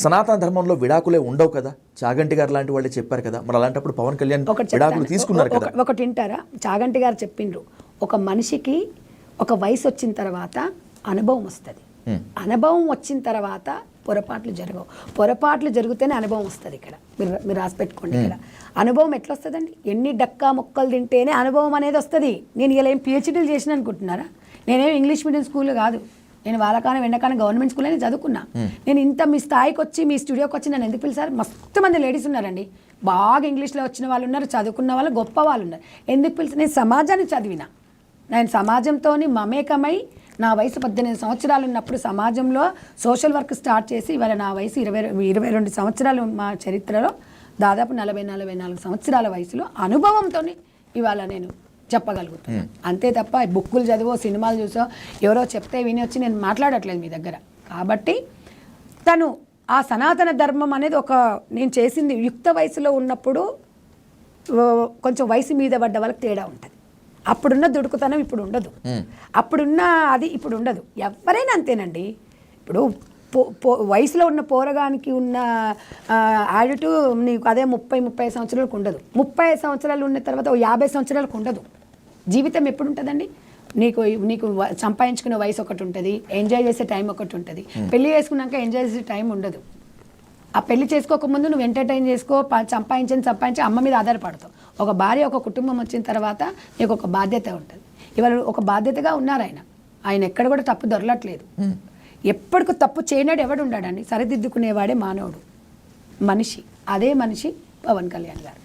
సనాతన ధర్మంలో విడాకులే ఉండవు కదా, చాగంటి గారు లాంటి వాళ్ళే చెప్పారు కదా, మరి అలాంటప్పుడు పవన్ కళ్యాణ్ విడాకులు తీసుకున్నారు కదా. ఒకటి వింటారా, చాగంటి గారు చెప్పిండ్రు, ఒక మనిషికి ఒక వయసు వచ్చిన తర్వాత అనుభవం వస్తుంది, అనుభవం వచ్చిన తర్వాత పొరపాట్లు జరగవు, పొరపాట్లు జరిగితేనే అనుభవం వస్తుంది. ఇక్కడ మీరు రాసి పెట్టుకోండి. ఇక్కడ అనుభవం ఎట్లా వస్తుందండి? ఎన్ని డక్కా మొక్కలు తింటేనే అనుభవం అనేది వస్తుంది. నేను ఇలా ఏం పిహెచ్డీలు చేసిన అనుకుంటున్నారా? నేనేం ఇంగ్లీష్ మీడియం స్కూల్ కాదు, నేను వాళ్ళకాన వెండకాన గవర్నమెంట్ స్కూల్ అని చదువుకున్నా. నేను ఇంత మీ స్థాయికి వచ్చి మీ స్టూడియోకి వచ్చి నన్ను ఎందుకు పిలిచారు? మస్తు మంది లేడీస్ ఉన్నారండి, బాగా ఇంగ్లీష్లో వచ్చిన వాళ్ళు ఉన్నారు, చదువుకున్న వాళ్ళు గొప్ప వాళ్ళు ఉన్నారు. ఎందుకు పిలిచి? నేను సమాజాన్ని చదివిన, నేను సమాజంతో మమేకమై నా వయసు 18 సంవత్సరాలు ఉన్నప్పుడు సమాజంలో సోషల్ వర్క్ స్టార్ట్ చేసి ఇవాళ నా వయసు 22 సంవత్సరాలు. మా చరిత్రలో దాదాపు 40-44 సంవత్సరాల వయసులో అనుభవంతో ఇవాళ నేను చెప్పగలుగుతున్నాను. అంతే తప్ప బుక్కులు చదివో సినిమాలు చూసో ఎవరో చెప్తే విని వచ్చి నేను మాట్లాడట్లేదు మీ దగ్గర. కాబట్టి తను ఆ సనాతన ధర్మం అనేది ఒక నేను చేసింది యుక్త వయసులో ఉన్నప్పుడు, కొంచెం వయసు మీద పడ్డ వాళ్ళకి తేడా ఉంటుంది. అప్పుడున్న దుడుకుతనం ఇప్పుడు ఉండదు, అప్పుడున్న అది ఇప్పుడు ఉండదు. ఎవరైనా అంతేనండి. ఇప్పుడు వయసులో ఉన్న పోరగానికి ఉన్న యాటిట్యూడ్ నీకు అదే 30-35 సంవత్సరాలకు ఉండదు, 30 సంవత్సరాలు ఉన్న తర్వాత 50 సంవత్సరాలకు ఉండదు. జీవితం ఎప్పుడు ఉంటుందండి? నీకు సంపాదించుకునే వయసు ఒకటి ఉంటుంది, ఎంజాయ్ చేసే టైం ఒకటి ఉంటుంది. పెళ్లి చేసుకున్నాక ఎంజాయ్ చేసే టైం ఉండదు. ఆ పెళ్లి చేసుకోకముందు నువ్వు ఎంటర్టైన్ చేసుకో, సంపాదించి అమ్మ మీద ఆధారపడతావు. ఒక భార్య ఒక కుటుంబం వచ్చిన తర్వాత నీకు ఒక బాధ్యత ఉంటుంది. ఇవాళ ఒక బాధ్యతగా ఉన్నారు ఆయన ఎక్కడ కూడా తప్పు దొరలట్లేదు. ఎప్పటికీ తప్పు చేయనాడు ఎవడు ఉన్నాడండి? సరిదిద్దుకునేవాడే మానవుడు, మనిషి. అదే మనిషి పవన్ కళ్యాణ్ గారు.